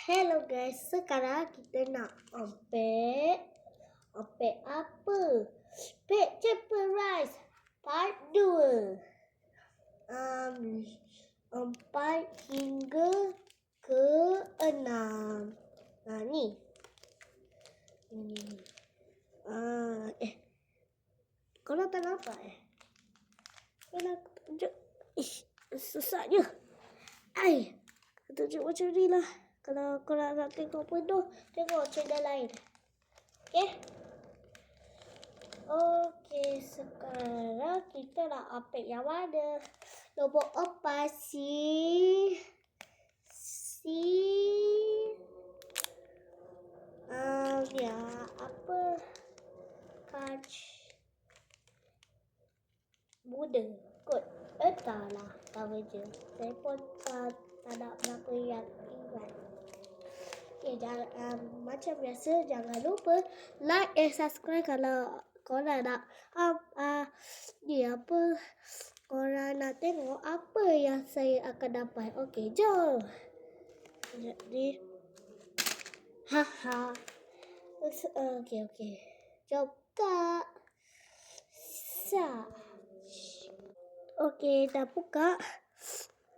Hello guys, sekarang kita nak ompek apa? Vegetable rice part 2. 4 hingga ke 6. Nah ni. Korang tak nampak Korang tunjuk. Susahnya. Tunjuk macam ni lah. Kalau korang nak tengok penuh, tengok channel lain. Okey, sekarang kita nak update yang mana? Nombor 4 Kaj muda kot. Entahlah, tahu je. Saya pun tak ada berapa yang ingat. Macam biasa, jangan lupa like and subscribe kalau korang nak korang nak tengok apa yang saya akan dapat. Okey, jom. Jadi okey. Jom buka. Okey, dah buka.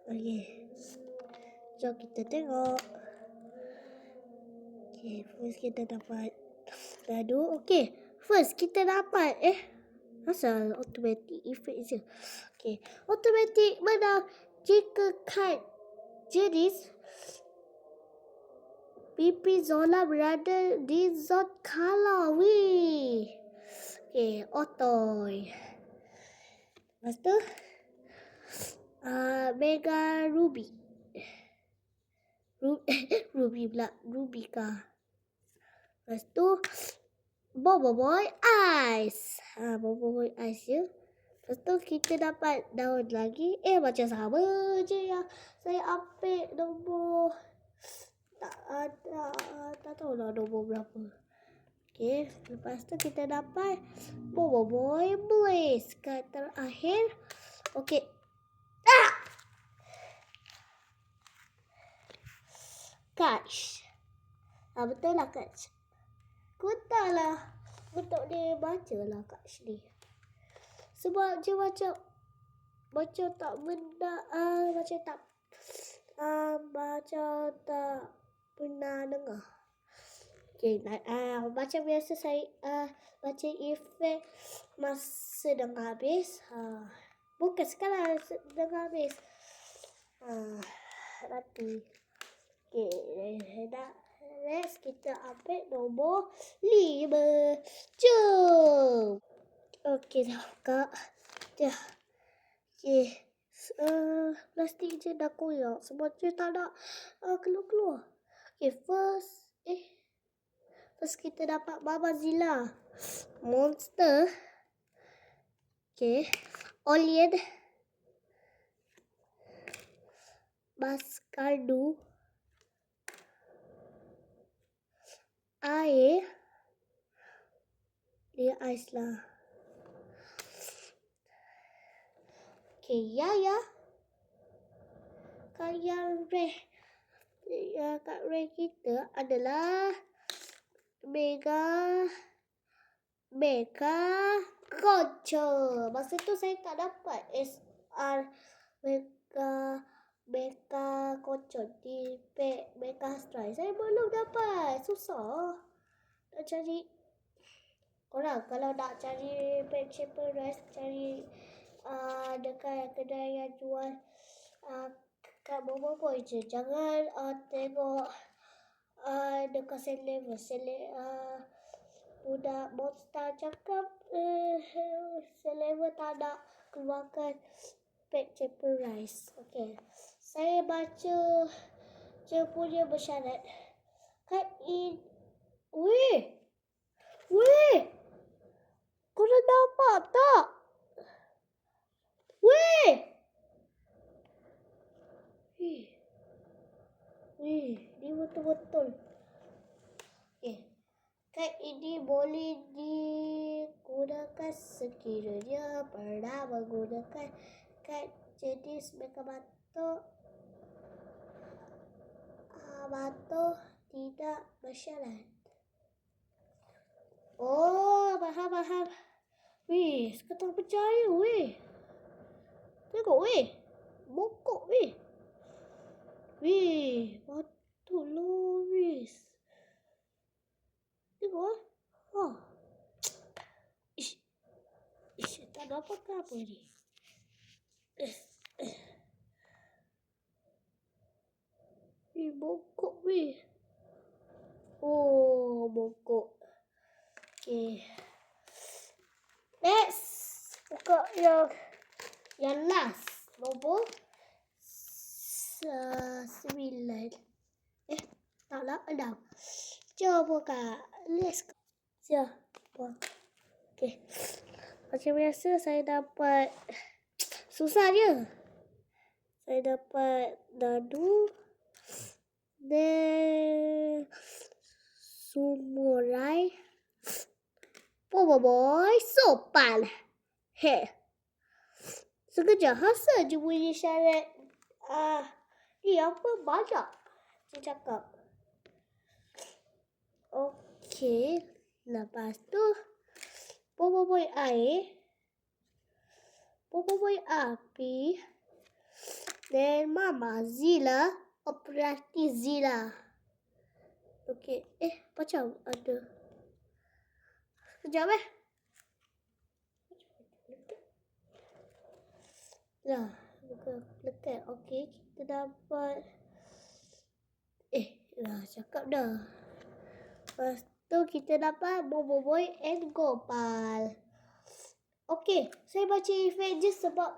Okey. Jom kita tengok. Okey, first kita dapat dadu. Okey, first kita dapat asal automatic effect je. Okey, automatic menang jika kad jenis pipi Zola berada di zon kalah. Wih. Okey, otoy. Lepas tu Mega Ruby. Ruby pula, Rubika. Lepas tu Bobo Boy Ice. Bobo Boy Ice je. Lepas tu kita dapat daun lagi. Macam sama je yang saya ambil nombor. Tak tahu lah nombor berapa. Okey, lepas tu kita dapat Bobo Boy Blaze. Kad terakhir. Okey. Catch. Betul lah catch. Kutahlah untuk dia baca lah catch ni. Sebab dia macam tak benda macam tak pernah dengar. Okey, macam biasa saya baca efek masa dengar habis. Bukan sekarang dengar habis. Nanti. Okey, dah. Next kita ambil nombor 5. Jom. Okey, dah buka. Dah. Okey. Plastik je dah koyak sebab dia tak nak keluar. Okey, first kita dapat Mama Zilla monster. Okey, Olian Baskardu air dia ais lah. Okey, Yaya Kak Ray kita adalah Mega Kocho. Masa tu saya tak dapat SR Mega Kocho di Mega Strike. Saya belum dapat. Susah nak cari. Korang kalau nak cari vegetable rice, cari dekat kedai yang jual kat Bobo Boy je. Jangan tengok dekat Selever. Budak Monster cakap Selever tak nak keluarkan vegetable rice. Okey, saya baca je punya bersyarat. Weh, korang nampak tak? Weh, ni betul-betul. Kad ini boleh digunakan sekiranya pernah menggunakan kad jenis Mega Batok batu tidak bersyarat. Oh, faham. Weh, sekarang tak percaya weh. Tengok weh. Bokok weh. Weh, batu loris. Tengok ah. Oh. Ish, tak ada apa-apa ni. Bokok weh. Oh, bokok. Okay. Next. Buka yang last. Nombor 9. Taklah 6. Jom buka. Let's go. Siapa? Okay. Macam biasa saya dapat susah je. Saya dapat dadu. Then sumurai. Boy, sopan. Sekejap hasil je bunyi syarat. Ni apa banyak dia cakap. Okey. Lepas tu boy air. Boy api. Dan Mama Zila. Operasi Zila. Okey. Macam ada. Sekejap Dah. Buka lekat. Okey. Kita dapat. Dah cakap dah. Lepas tu kita dapat Boboiboy and Gopal. Okey. Saya baca efek je sebab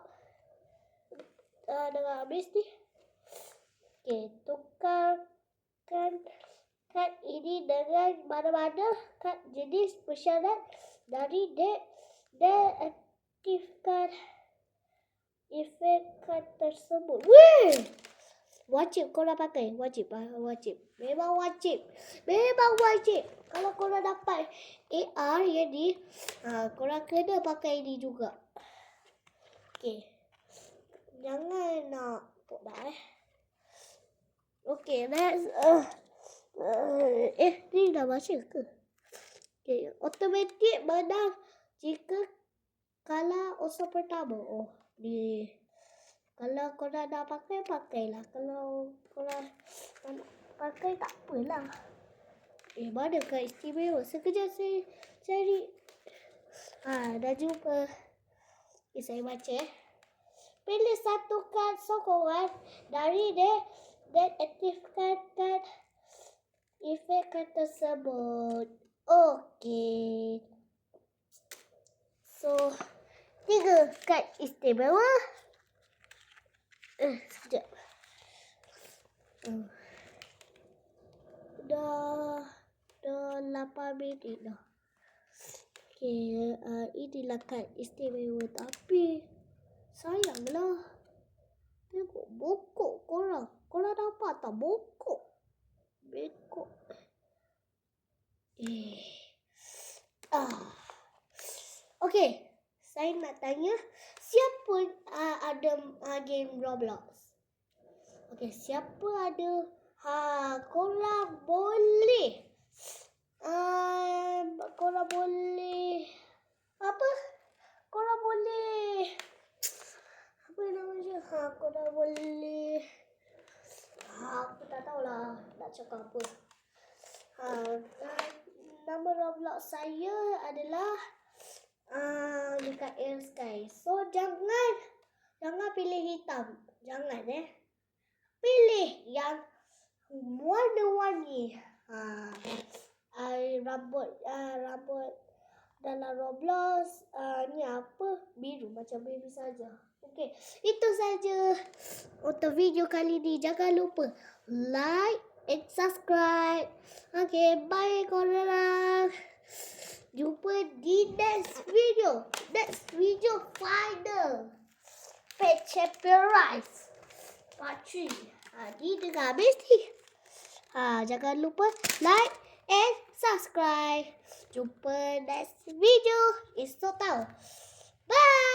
dah habis ni. Okey. Tukarkan kad ini dengan mana-mana kad jenis bersyarat dari dek dan aktifkan efek kad tersebut. Weh! Wajib korang pakai. Wajib. Memang wajib. Kalau korang dapat AR yang ni, korang kena pakai ni juga. Okey. Jangan nak pok dah Okey, next. Ni dah baca ke? Okey, automatik menang jika kalah usaha pertama. Oh, ni. Kalau korang nak pakai, pakailah. Kalau korang nak pakai, tak apalah. Mana kad istimewa? Sekejap saya cari. Dah jumpa. Okay, saya baca. Pilih satu kad sokongan dari dia dan aktifkan kad efek kad tersebut. Okey. So, 3 kad istimewa. Sekejap. Dah 8 minit dah. Okey, inilah kad istimewa tapi sayanglah. Tengok bokok korang. Korang dapat tak bokok? Bekok. Okey, saya nak tanya siapa ada game Roblox? Okey, siapa ada? Korang boleh. Korang boleh. Apa? Korang boleh. Apa nama dia? Korang boleh. Aku tak tahulah nak cakap apa. Nama Roblox saya adalah dekat Air Sky. So jangan pilih hitam. Jangan pilih yang warna-warni. Rambut dalam Roblox ni apa? Biru macam baby saja. Okey, itu saja untuk video kali ni. Jangan lupa like and subscribe. Okey, bye korang. Jumpa di next video. Final. Pet Chapter Rise Part 3. Ni tengah habis ni. Jangan lupa like and subscribe. Jumpa next video. Esok tau. Bye.